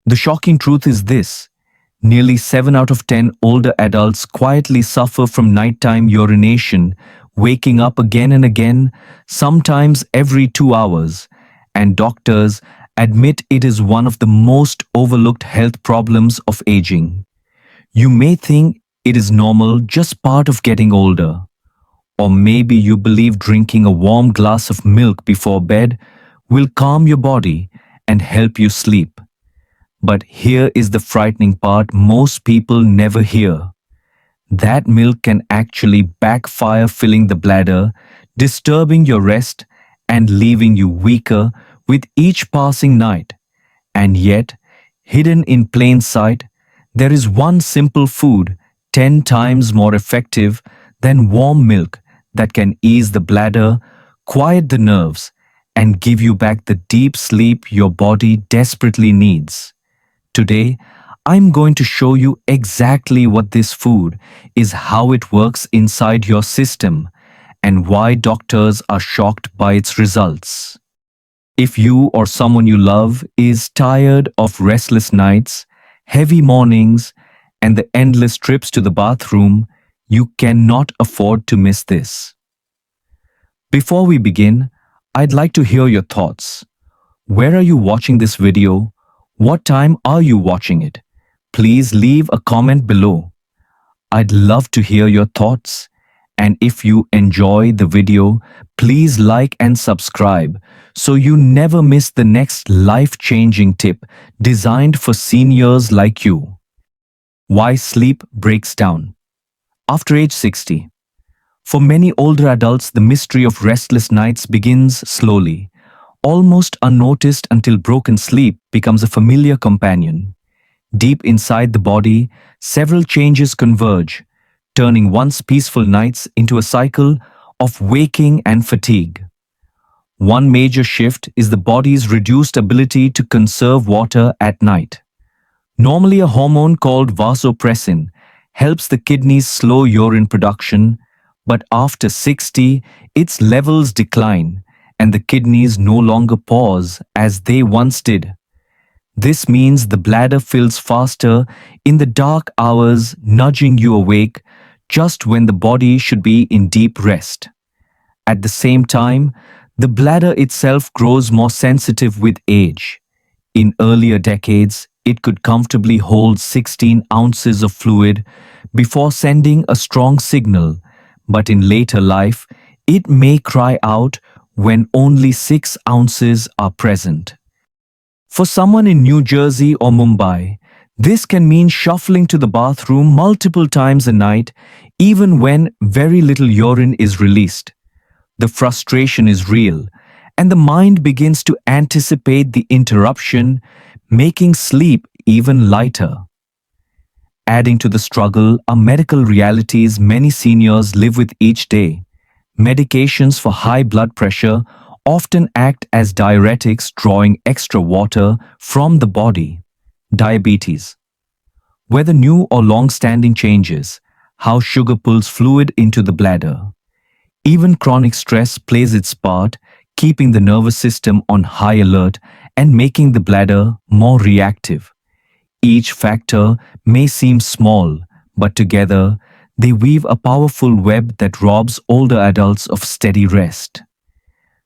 The shocking truth is this: nearly 7 out of 10 older adults quietly suffer from nighttime urination, waking up again and again, sometimes every 2 hours, and doctors admit it is one of the most overlooked health problems of aging. You may think it is normal, just part of getting older. Or maybe you believe drinking a warm glass of milk before bed will calm your body and help you sleep. But here is the frightening part most people never hear. That milk can actually backfire, filling the bladder, disturbing your rest, and leaving you weaker with each passing night. And yet, hidden in plain sight, there is one simple food 10 times more effective than warm milk that can ease the bladder, quiet the nerves, and give you back the deep sleep your body desperately needs. Today, I'm going to show you exactly what this food is, how it works inside your system, and why doctors are shocked by its results. If you or someone you love is tired of restless nights, heavy mornings, and the endless trips to the bathroom, you cannot afford to miss this. Before we begin, I'd like to hear your thoughts. Where are you watching this video? What time are you watching it? Please leave a comment below. I'd love to hear your thoughts. And if you enjoy the video, please like and subscribe so you never miss the next life-changing tip designed for seniors like you. Why sleep breaks down. After age 60. For many older adults, the mystery of restless nights begins slowly, almost unnoticed until broken sleep becomes a familiar companion. Deep inside the body, several changes converge, turning once peaceful nights into a cycle of waking and fatigue. One major shift is the body's reduced ability to conserve water at night. Normally, a hormone called vasopressin helps the kidneys slow urine production, but after 60, its levels decline and the kidneys no longer pause as they once did. This means the bladder fills faster in the dark hours, nudging you awake just when the body should be in deep rest. At the same time, the bladder itself grows more sensitive with age. In earlier decades, it could comfortably hold 16 ounces of fluid before sending a strong signal, but in later life, it may cry out when only 6 ounces are present. For someone in New Jersey or Mumbai, this can mean shuffling to the bathroom multiple times a night, even when very little urine is released. The frustration is real, and the mind begins to anticipate the interruption, making sleep even lighter. Adding to the struggle are medical realities many seniors live with each day. Medications for high blood pressure often act as diuretics, drawing extra water from the body. Diabetes. Whether new or long-standing changes, how sugar pulls fluid into the bladder. Even chronic stress plays its part, keeping the nervous system on high alert and making the bladder more reactive. Each factor may seem small, but together they weave a powerful web that robs older adults of steady rest.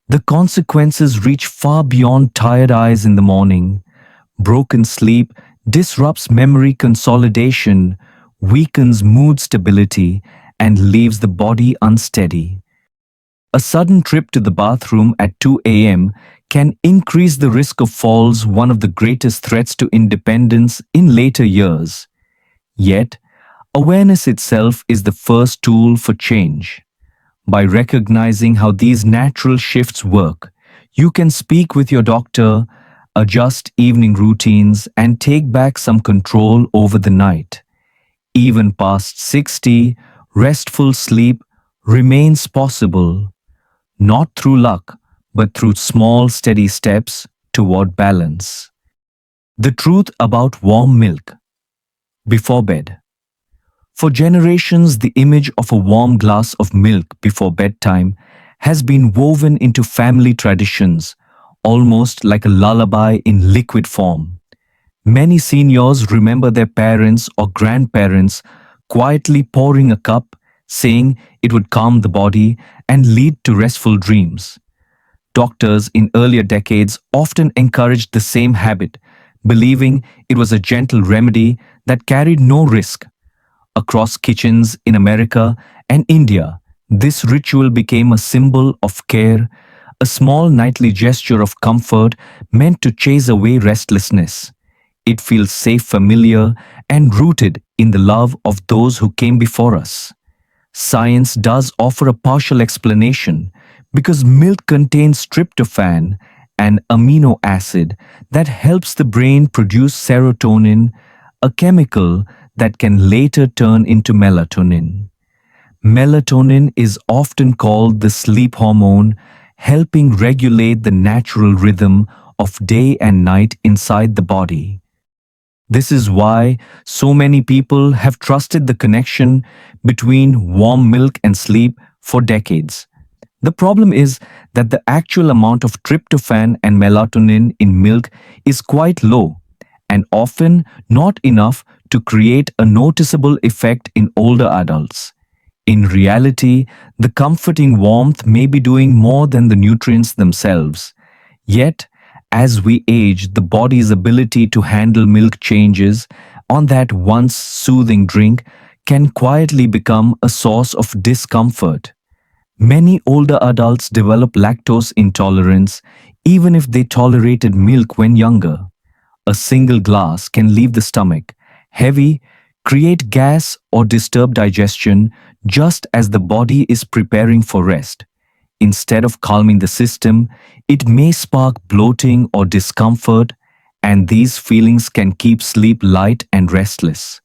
The consequences reach far beyond tired eyes in the morning. Broken sleep disrupts memory consolidation, weakens mood stability, and leaves the body unsteady. A sudden trip to the bathroom at 2 a.m. can increase the risk of falls, one of the greatest threats to independence in later years. Yet, awareness itself is the first tool for change. By recognizing how these natural shifts work, you can speak with your doctor, adjust evening routines, and take back some control over the night. Even past 60, restful sleep remains possible, not through luck, but through small, steady steps toward balance. The truth about warm milk. Before bed. For generations, the image of a warm glass of milk before bedtime has been woven into family traditions, almost like a lullaby in liquid form. Many seniors remember their parents or grandparents quietly pouring a cup, saying it would calm the body and lead to restful dreams. Doctors in earlier decades often encouraged the same habit, believing it was a gentle remedy that carried no risk. Across kitchens in America and India, this ritual became a symbol of care, a small nightly gesture of comfort meant to chase away restlessness. It feels safe, familiar, and rooted in the love of those who came before us. Science does offer a partial explanation because milk contains tryptophan, an amino acid that helps the brain produce serotonin, a chemical that can later turn into melatonin. Melatonin is often called the sleep hormone, helping regulate the natural rhythm of day and night inside the body. This is why so many people have trusted the connection between warm milk and sleep for decades. The problem is that the actual amount of tryptophan and melatonin in milk is quite low and often not enough to create a noticeable effect in older adults. In reality, the comforting warmth may be doing more than the nutrients themselves. Yet, as we age, the body's ability to handle milk changes on that once soothing drink can quietly become a source of discomfort. Many older adults develop lactose intolerance even if they tolerated milk when younger. A single glass can leave the stomach heavy, create gas, or disturb digestion just as the body is preparing for rest. Instead of calming the system, it may spark bloating or discomfort, and these feelings can keep sleep light and restless.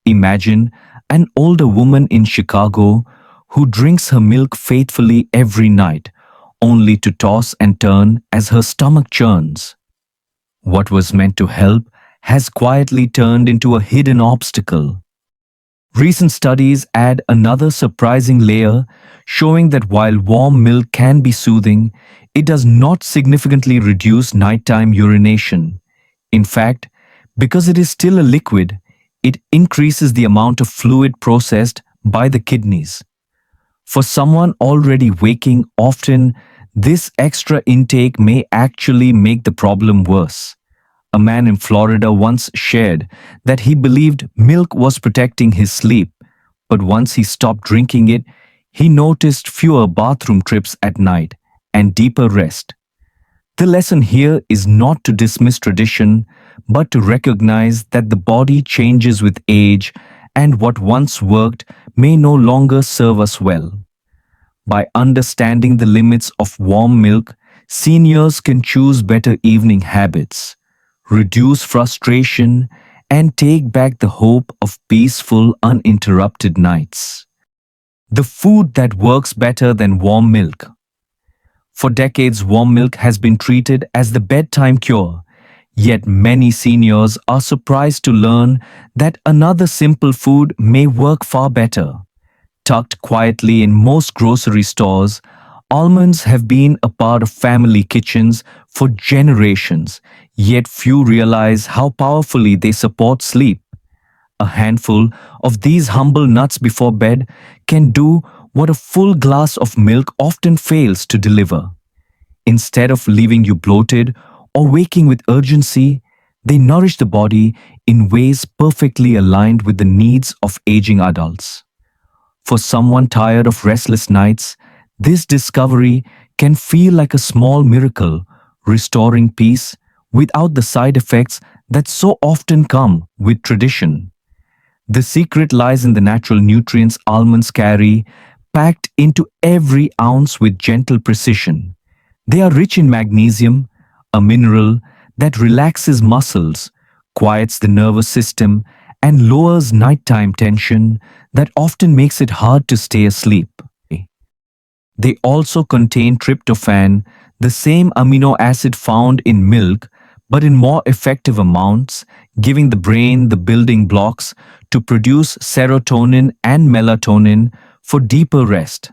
Imagine an older woman in Chicago who drinks her milk faithfully every night, only to toss and turn as her stomach churns. What was meant to help has quietly turned into a hidden obstacle. Recent studies add another surprising layer, showing that while warm milk can be soothing, it does not significantly reduce nighttime urination. In fact, because it is still a liquid, it increases the amount of fluid processed by the kidneys. For someone already waking often, this extra intake may actually make the problem worse. A man in Florida once shared that he believed milk was protecting his sleep, but once he stopped drinking it, he noticed fewer bathroom trips at night and deeper rest. The lesson here is not to dismiss tradition, but to recognize that the body changes with age and what once worked may no longer serve us well. By understanding the limits of warm milk, seniors can choose better evening habits, reduce frustration, and take back the hope of peaceful, uninterrupted nights. The food that works better than warm milk. For decades, warm milk has been treated as the bedtime cure, yet many seniors are surprised to learn that another simple food may work far better. Tucked quietly in most grocery stores, almonds have been a part of family kitchens for generations, yet few realize how powerfully they support sleep. A handful of these humble nuts before bed can do what a full glass of milk often fails to deliver. Instead of leaving you bloated or waking with urgency, they nourish the body in ways perfectly aligned with the needs of aging adults. For someone tired of restless nights, this discovery can feel like a small miracle, restoring peace without the side effects that so often come with tradition. The secret lies in the natural nutrients almonds carry, packed into every ounce with gentle precision. They are rich in magnesium, a mineral that relaxes muscles, quiets the nervous system, and lowers nighttime tension that often makes it hard to stay asleep. They also contain tryptophan, the same amino acid found in milk, but in more effective amounts, giving the brain the building blocks to produce serotonin and melatonin for deeper rest.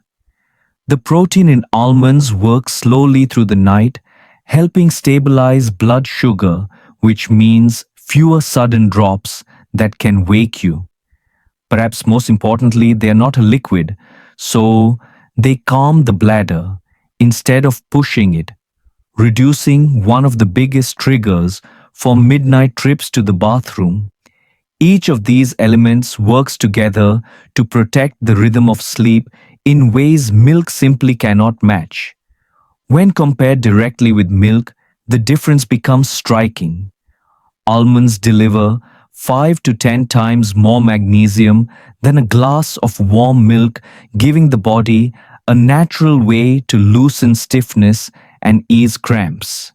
The protein in almonds works slowly through the night, helping stabilize blood sugar, which means fewer sudden drops that can wake you. Perhaps most importantly, they are not a liquid, so they calm the bladder instead of pushing it, reducing one of the biggest triggers for midnight trips to the bathroom. Each of these elements works together to protect the rhythm of sleep in ways milk simply cannot match. When compared directly with milk, the difference becomes striking. Almonds deliver 5 to 10 times more magnesium than a glass of warm milk, giving the body a natural way to loosen stiffness and ease cramps.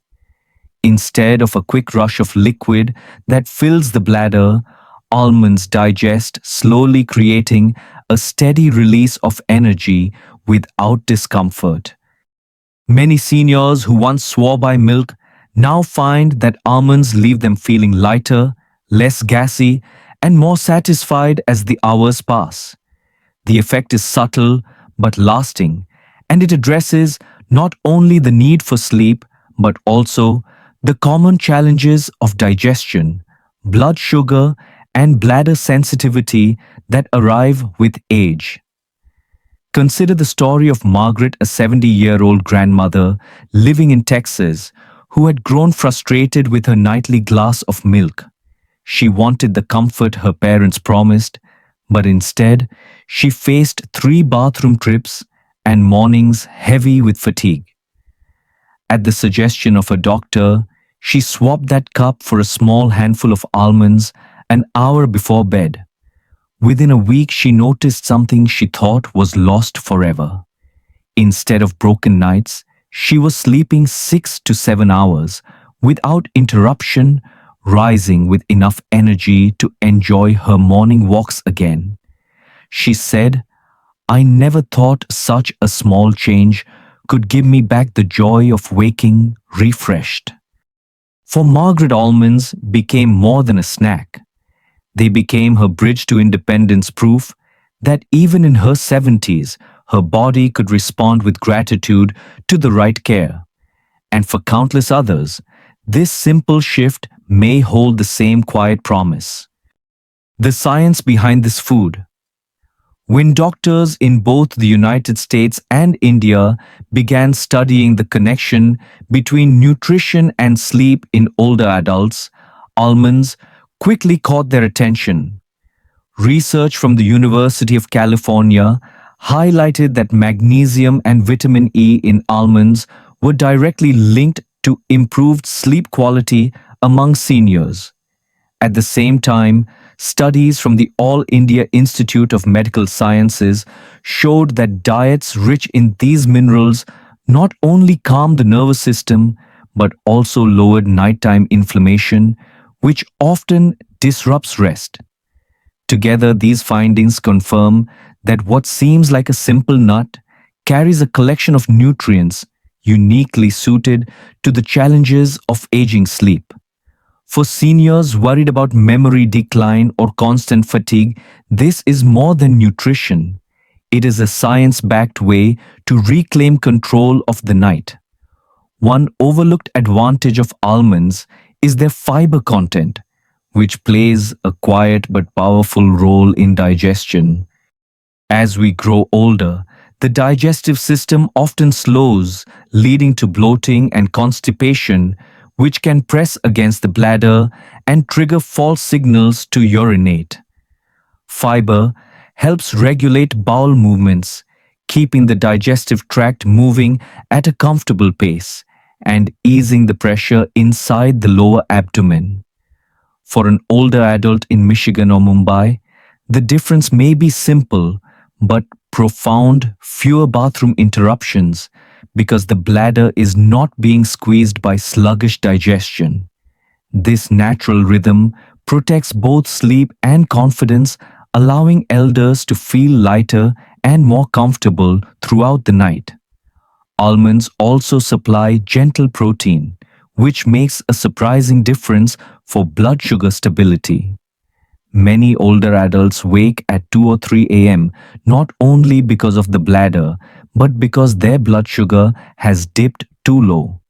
Instead of a quick rush of liquid that fills the bladder, almonds digest slowly, creating a steady release of energy without discomfort. Many seniors who once swore by milk now find that almonds leave them feeling lighter, less gassy, and more satisfied as the hours pass. The effect is subtle but lasting, and it addresses not only the need for sleep but also the common challenges of digestion, blood sugar, and bladder sensitivity that arrive with age. Consider the story of Margaret, a 70-year-old grandmother living in Texas who had grown frustrated with her nightly glass of milk. She wanted the comfort her parents promised, but instead, she faced 3 bathroom trips and mornings heavy with fatigue. At the suggestion of a doctor, she swapped that cup for a small handful of almonds an hour before bed. Within a week, she noticed something she thought was lost forever. Instead of broken nights, she was sleeping 6 to 7 hours without interruption, rising with enough energy to enjoy her morning walks again. She said, "I never thought such a small change could give me back the joy of waking refreshed." For Margaret, almonds became more than a snack. They became her bridge to independence, proof that even in her 70s, her body could respond with gratitude to the right care. And for countless others, this simple shift may hold the same quiet promise. The science behind this food. When doctors in both the United States and India began studying the connection between nutrition and sleep in older adults, almonds quickly caught their attention. Research from the University of California highlighted that magnesium and vitamin E in almonds were directly linked to improved sleep quality among seniors. At the same time, studies from the All India Institute of Medical Sciences showed that diets rich in these minerals not only calmed the nervous system but also lowered nighttime inflammation, which often disrupts rest. Together, these findings confirm that what seems like a simple nut carries a collection of nutrients uniquely suited to the challenges of aging sleep. For seniors worried about memory decline or constant fatigue, this is more than nutrition. It is a science-backed way to reclaim control of the night. One overlooked advantage of almonds is their fiber content, which plays a quiet but powerful role in digestion. As we grow older, the digestive system often slows, leading to bloating and constipation, which can press against the bladder and trigger false signals to urinate. Fiber helps regulate bowel movements, keeping the digestive tract moving at a comfortable pace and easing the pressure inside the lower abdomen. For an older adult in Michigan or Mumbai, the difference may be simple but profound: fewer bathroom interruptions because the bladder is not being squeezed by sluggish digestion. This natural rhythm protects both sleep and confidence, allowing elders to feel lighter and more comfortable throughout the night. Almonds also supply gentle protein, which makes a surprising difference for blood sugar stability. Many older adults wake at 2 or 3 a.m. not only because of the bladder, but because their blood sugar has dipped too low.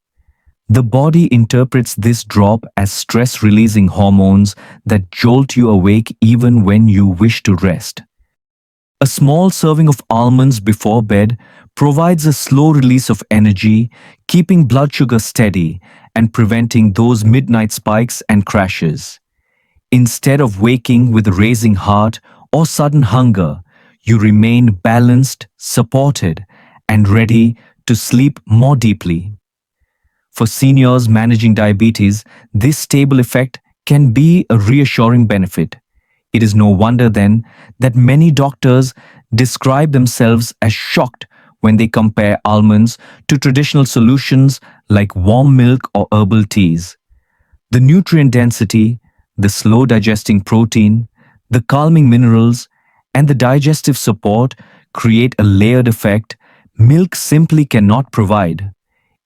The body interprets this drop as stress-releasing hormones that jolt you awake even when you wish to rest. A small serving of almonds before bed provides a slow release of energy, keeping blood sugar steady and preventing those midnight spikes and crashes. Instead of waking with a racing heart or sudden hunger, you remain balanced, supported, and ready to sleep more deeply. For seniors managing diabetes, this stable effect can be a reassuring benefit. It is no wonder then that many doctors describe themselves as shocked when they compare almonds to traditional solutions like warm milk or herbal teas. The nutrient density, the slow digesting protein, the calming minerals, and the digestive support create a layered effect milk simply cannot provide.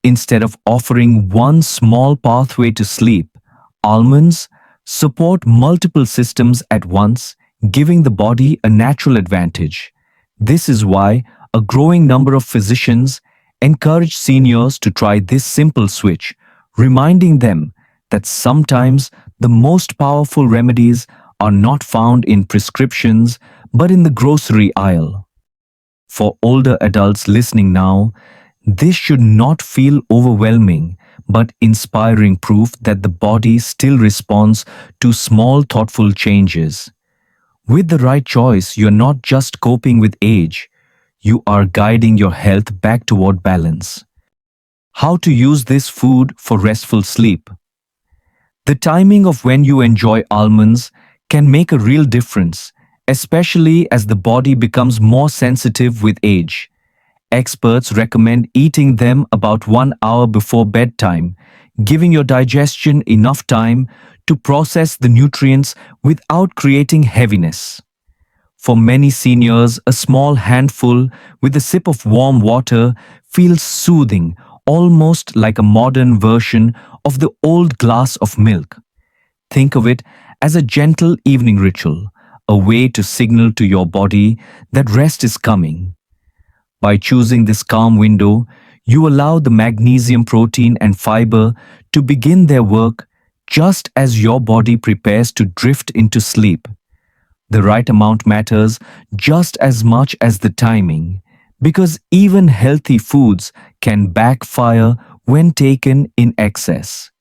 Instead of offering one small pathway to sleep, almonds support multiple systems at once, giving the body a natural advantage. This is why a growing number of physicians encourage seniors to try this simple switch, reminding them that sometimes the most powerful remedies are not found in prescriptions but in the grocery aisle. For older adults listening now, this should not feel overwhelming, but inspiring proof that the body still responds to small, thoughtful changes. With the right choice, you're not just coping with age, you are guiding your health back toward balance. How to use this food for restful sleep? The timing of when you enjoy almonds can make a real difference, especially as the body becomes more sensitive with age. Experts recommend eating them about 1 hour before bedtime, giving your digestion enough time to process the nutrients without creating heaviness. For many seniors, a small handful with a sip of warm water feels soothing, almost like a modern version of the old glass of milk. Think of it as a gentle evening ritual, a way to signal to your body that rest is coming. By choosing this calm window, you allow the magnesium, protein, and fiber to begin their work just as your body prepares to drift into sleep. The right amount matters just as much as the timing, because even healthy foods can backfire when taken in excess.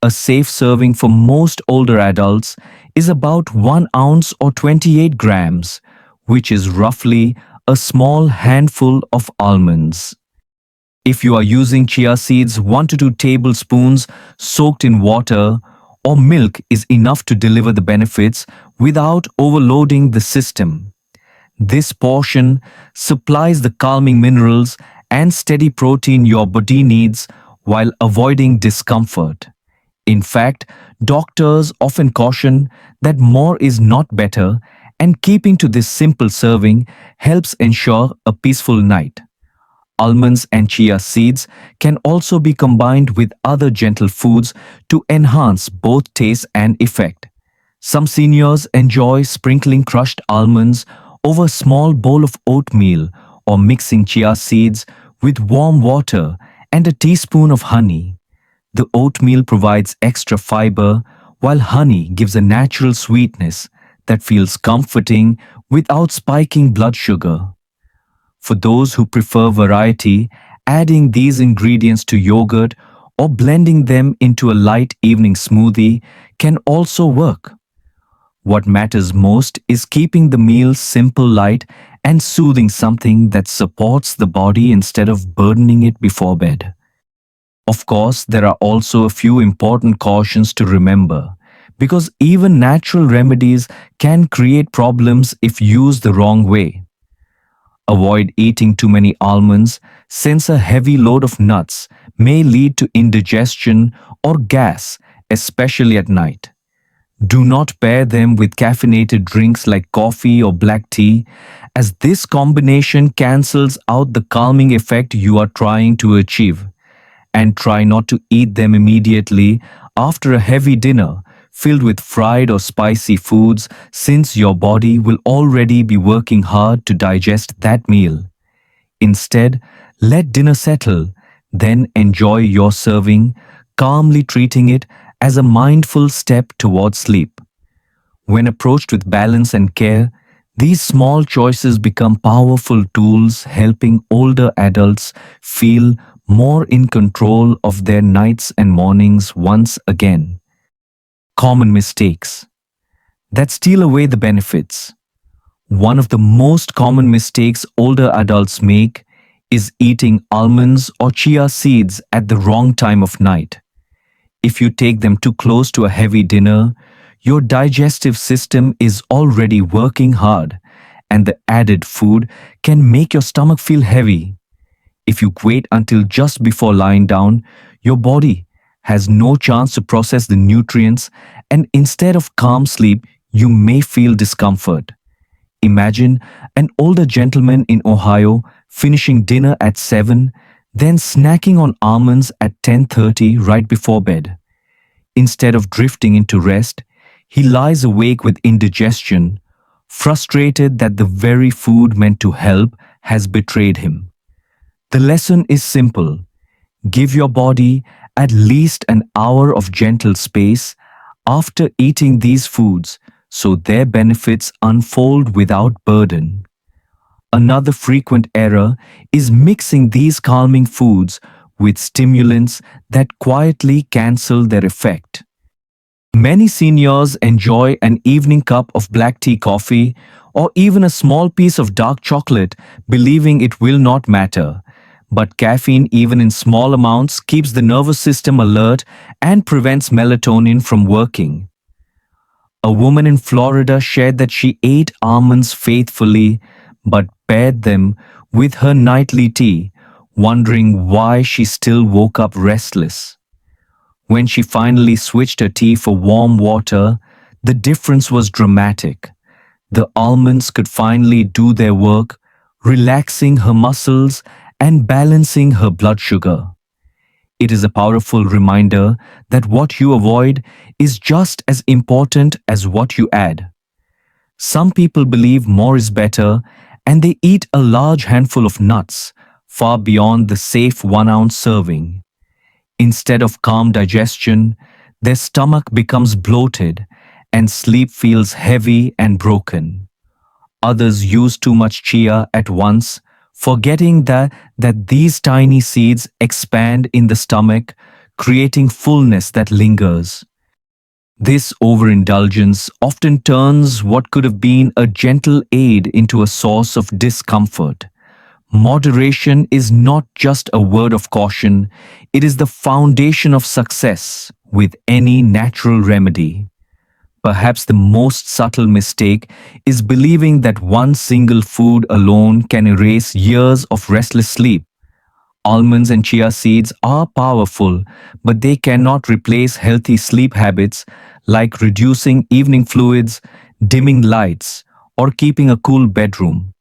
A safe serving for most older adults is about 1 ounce or 28 grams, which is roughly a small handful of almonds. If you are using chia seeds, 1 to 2 tablespoons soaked in water or milk is enough to deliver the benefits without overloading the system. This portion supplies the calming minerals and steady protein your body needs while avoiding discomfort. In fact, doctors often caution that more is not better, and keeping to this simple serving helps ensure a peaceful night. Almonds and chia seeds can also be combined with other gentle foods to enhance both taste and effect. Some seniors enjoy sprinkling crushed almonds over a small bowl of oatmeal or mixing chia seeds with warm water and a teaspoon of honey. The oatmeal provides extra fiber, while honey gives a natural sweetness that feels comforting without spiking blood sugar. For those who prefer variety, adding these ingredients to yogurt or blending them into a light evening smoothie can also work. What matters most is keeping the meal simple, light, and soothing, something that supports the body instead of burdening it before bed. Of course, there are also a few important cautions to remember, because even natural remedies can create problems if used the wrong way. Avoid eating too many almonds, since a heavy load of nuts may lead to indigestion or gas, especially at night. Do not pair them with caffeinated drinks like coffee or black tea, as this combination cancels out the calming effect you are trying to achieve. And try not to eat them immediately after a heavy dinner filled with fried or spicy foods, since your body will already be working hard to digest that meal. Instead, let dinner settle, then enjoy your serving, calmly treating it as a mindful step towards sleep. When approached with balance and care, these small choices become powerful tools helping older adults feel more in control of their nights and mornings once again. Common mistakes that steal away the benefits. One of the most common mistakes older adults make is eating almonds or chia seeds at the wrong time of night. If you take them too close to a heavy dinner, your digestive system is already working hard, and the added food can make your stomach feel heavy. If you wait until just before lying down, your body has no chance to process the nutrients, and instead of calm sleep, you may feel discomfort. Imagine an older gentleman in Ohio finishing dinner at 7, then snacking on almonds at 10:30 right before bed. Instead of drifting into rest, he lies awake with indigestion, frustrated that the very food meant to help has betrayed him. The lesson is simple. Give your body at least an hour of gentle space after eating these foods so their benefits unfold without burden. Another frequent error is mixing these calming foods with stimulants that quietly cancel their effect. Many seniors enjoy an evening cup of black tea coffee or even a small piece of dark chocolate, believing it will not matter. But caffeine, even in small amounts, keeps the nervous system alert and prevents melatonin from working. A woman in Florida shared that she ate almonds faithfully but paired them with her nightly tea, wondering why she still woke up restless. When she finally switched her tea for warm water, the difference was dramatic. The almonds could finally do their work, relaxing her muscles and balancing her blood sugar. It is a powerful reminder that what you avoid is just as important as what you add. Some people believe more is better and they eat a large handful of nuts, far beyond the safe 1 ounce serving. Instead of calm digestion, their stomach becomes bloated and sleep feels heavy and broken. Others use too much chia at once, forgetting that these tiny seeds expand in the stomach, creating fullness that lingers. This overindulgence often turns what could have been a gentle aid into a source of discomfort. Moderation is not just a word of caution, it is the foundation of success with any natural remedy. Perhaps the most subtle mistake is believing that one single food alone can erase years of restless sleep. Almonds and chia seeds are powerful, but they cannot replace healthy sleep habits like reducing evening fluids, dimming lights, or keeping a cool bedroom.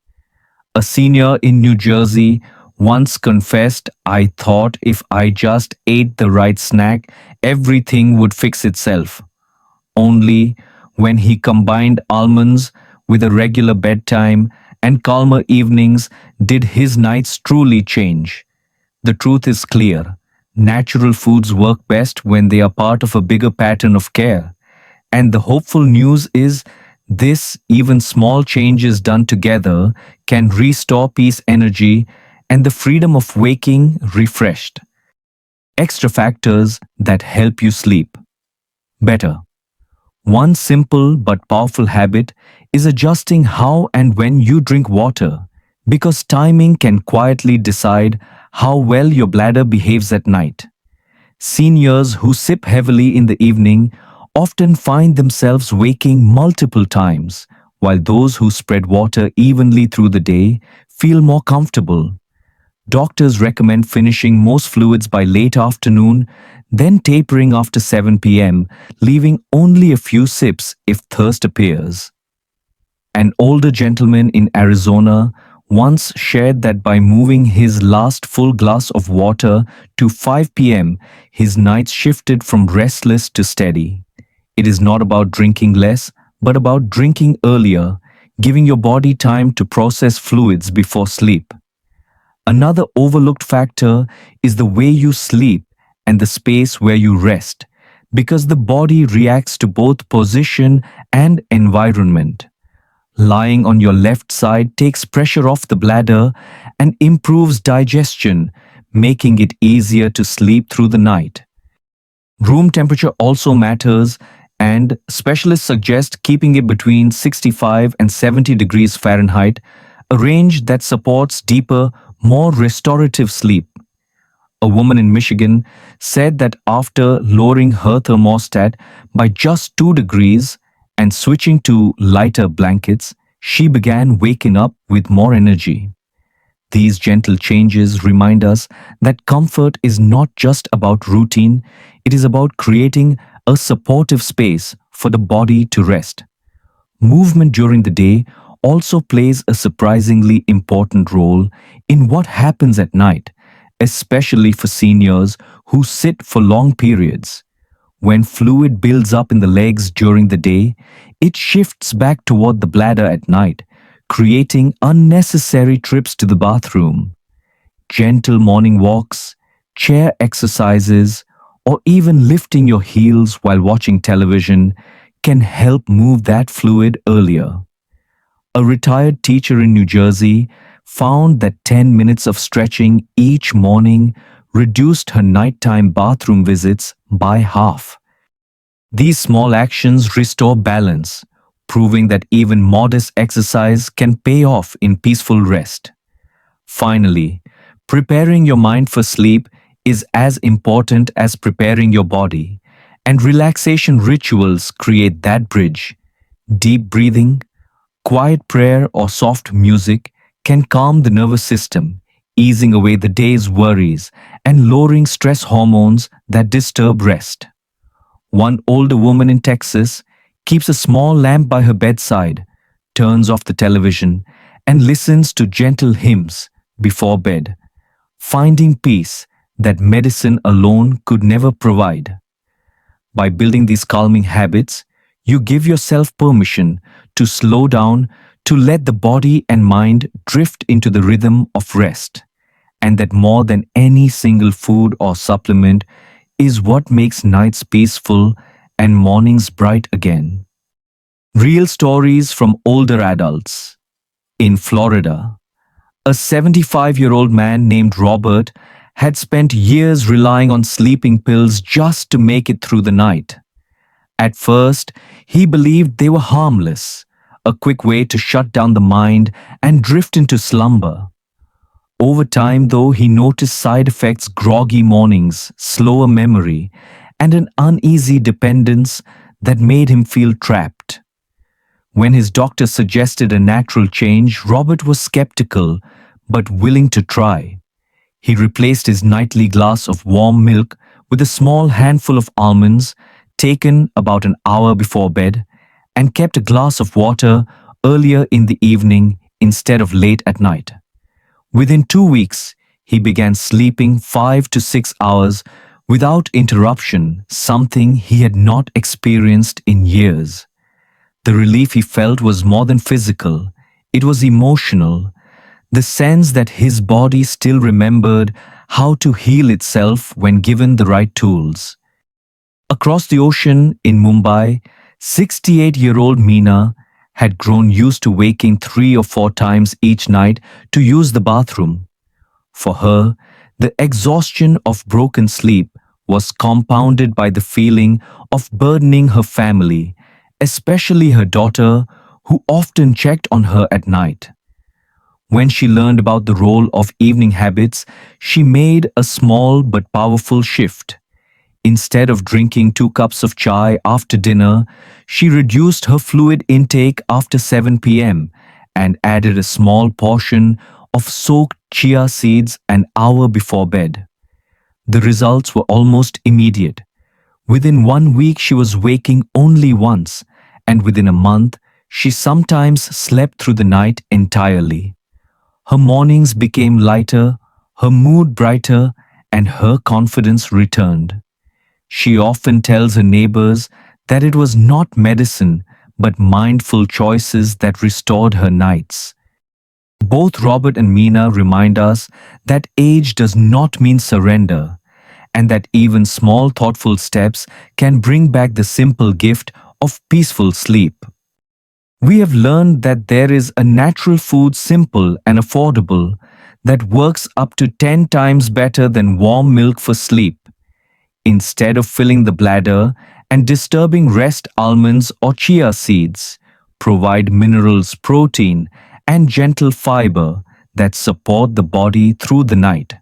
A senior in New Jersey once confessed, "I thought if I just ate the right snack, everything would fix itself." Only when he combined almonds with a regular bedtime and calmer evenings did his nights truly change. The truth is clear. Natural foods work best when they are part of a bigger pattern of care. And the hopeful news is this: even small changes done together can restore peace, energy, and the freedom of waking refreshed. Extra factors that help you sleep better. One simple but powerful habit is adjusting how and when you drink water, because timing can quietly decide how well your bladder behaves at night. Seniors who sip heavily in the evening often find themselves waking multiple times, while those who spread water evenly through the day feel more comfortable. Doctors recommend finishing most fluids by late afternoon, then tapering after 7 p.m., leaving only a few sips if thirst appears. An older gentleman in Arizona once shared that by moving his last full glass of water to 5 p.m., his nights shifted from restless to steady. It is not about drinking less, but about drinking earlier, giving your body time to process fluids before sleep. Another overlooked factor is the way you sleep and the space where you rest, because the body reacts to both position and environment. Lying on your left side takes pressure off the bladder and improves digestion, making it easier to sleep through the night. Room temperature also matters, and specialists suggest keeping it between 65 and 70 degrees Fahrenheit, a range that supports deeper, more restorative sleep. A woman in Michigan said that after lowering her thermostat by just 2 degrees and switching to lighter blankets, she began waking up with more energy. These gentle changes remind us that comfort is not just about routine, it is about creating a supportive space for the body to rest. Movement during the day also plays a surprisingly important role in what happens at night, especially for seniors who sit for long periods. When fluid builds up in the legs during the day, it shifts back toward the bladder at night, creating unnecessary trips to the bathroom. Gentle morning walks, chair exercises, or even lifting your heels while watching television can help move that fluid earlier. A retired teacher in New Jersey found that 10 minutes of stretching each morning reduced her nighttime bathroom visits by half. These small actions restore balance, proving that even modest exercise can pay off in peaceful rest. Finally, preparing your mind for sleep is as important as preparing your body, and relaxation rituals create that bridge. Deep breathing, quiet prayer, or soft music can calm the nervous system, easing away the day's worries and lowering stress hormones that disturb rest. One older woman in Texas keeps a small lamp by her bedside, turns off the television, and listens to gentle hymns before bed, finding peace that medicine alone could never provide. By building these calming habits, you give yourself permission to slow down, to let the body and mind drift into the rhythm of rest, and that more than any single food or supplement is what makes nights peaceful and mornings bright again. Real stories from older adults. In Florida, a 75-year-old man named Robert had spent years relying on sleeping pills just to make it through the night. At first, he believed they were harmless, a quick way to shut down the mind and drift into slumber. Over time, though, he noticed side effects: groggy mornings, slower memory, and an uneasy dependence that made him feel trapped. When his doctor suggested a natural change, Robert was skeptical but willing to try. He replaced his nightly glass of warm milk with a small handful of almonds, taken about an hour before bed, and kept a glass of water earlier in the evening instead of late at night. Within 2 weeks, he began sleeping 5 to 6 hours without interruption, something he had not experienced in years. The relief he felt was more than physical, it was emotional, the sense that his body still remembered how to heal itself when given the right tools. Across the ocean in Mumbai, 68-year-old Meena had grown used to waking 3 or 4 times each night to use the bathroom. For her, the exhaustion of broken sleep was compounded by the feeling of burdening her family, especially her daughter, who often checked on her at night. When she learned about the role of evening habits, she made a small but powerful shift. Instead of drinking 2 cups of chai after dinner, she reduced her fluid intake after 7 p.m. and added a small portion of soaked chia seeds an hour before bed. The results were almost immediate. Within 1 week, she was waking only once, and within a month, she sometimes slept through the night entirely. Her mornings became lighter, her mood brighter, and her confidence returned. She often tells her neighbors that it was not medicine, but mindful choices that restored her nights. Both Robert and Meena remind us that age does not mean surrender, and that even small thoughtful steps can bring back the simple gift of peaceful sleep. We have learned that there is a natural food simple and affordable that works up to 10 times better than warm milk for sleep. Instead of filling the bladder and disturbing rest, almonds or chia seeds provide minerals, protein, and gentle fiber that support the body through the night.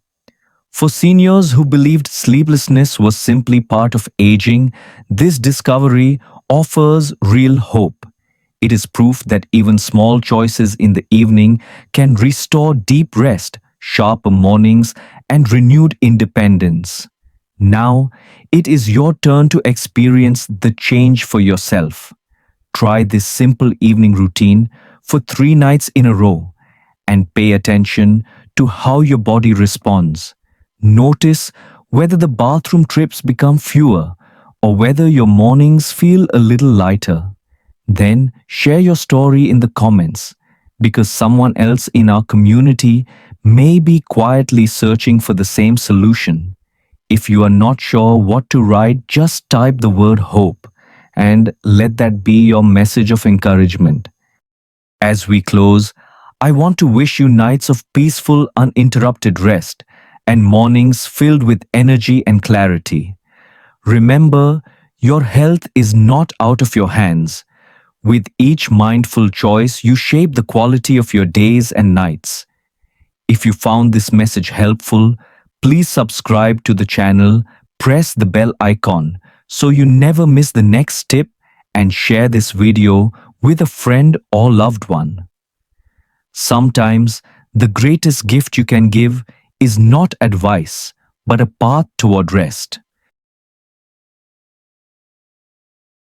For seniors who believed sleeplessness was simply part of aging, this discovery offers real hope. It is proof that even small choices in the evening can restore deep rest, sharper mornings, and renewed independence. Now, it is your turn to experience the change for yourself. Try this simple evening routine for 3 nights in a row and pay attention to how your body responds. Notice whether the bathroom trips become fewer or whether your mornings feel a little lighter. Then share your story in the comments because someone else in our community may be quietly searching for the same solution. If you are not sure what to write, just type the word hope and let that be your message of encouragement. As we close, I want to wish you nights of peaceful, uninterrupted rest and mornings filled with energy and clarity. Remember, your health is not out of your hands. With each mindful choice, you shape the quality of your days and nights. If you found this message helpful, please subscribe to the channel, press the bell icon so you never miss the next tip, and share this video with a friend or loved one. Sometimes, the greatest gift you can give is not advice, but a path toward rest.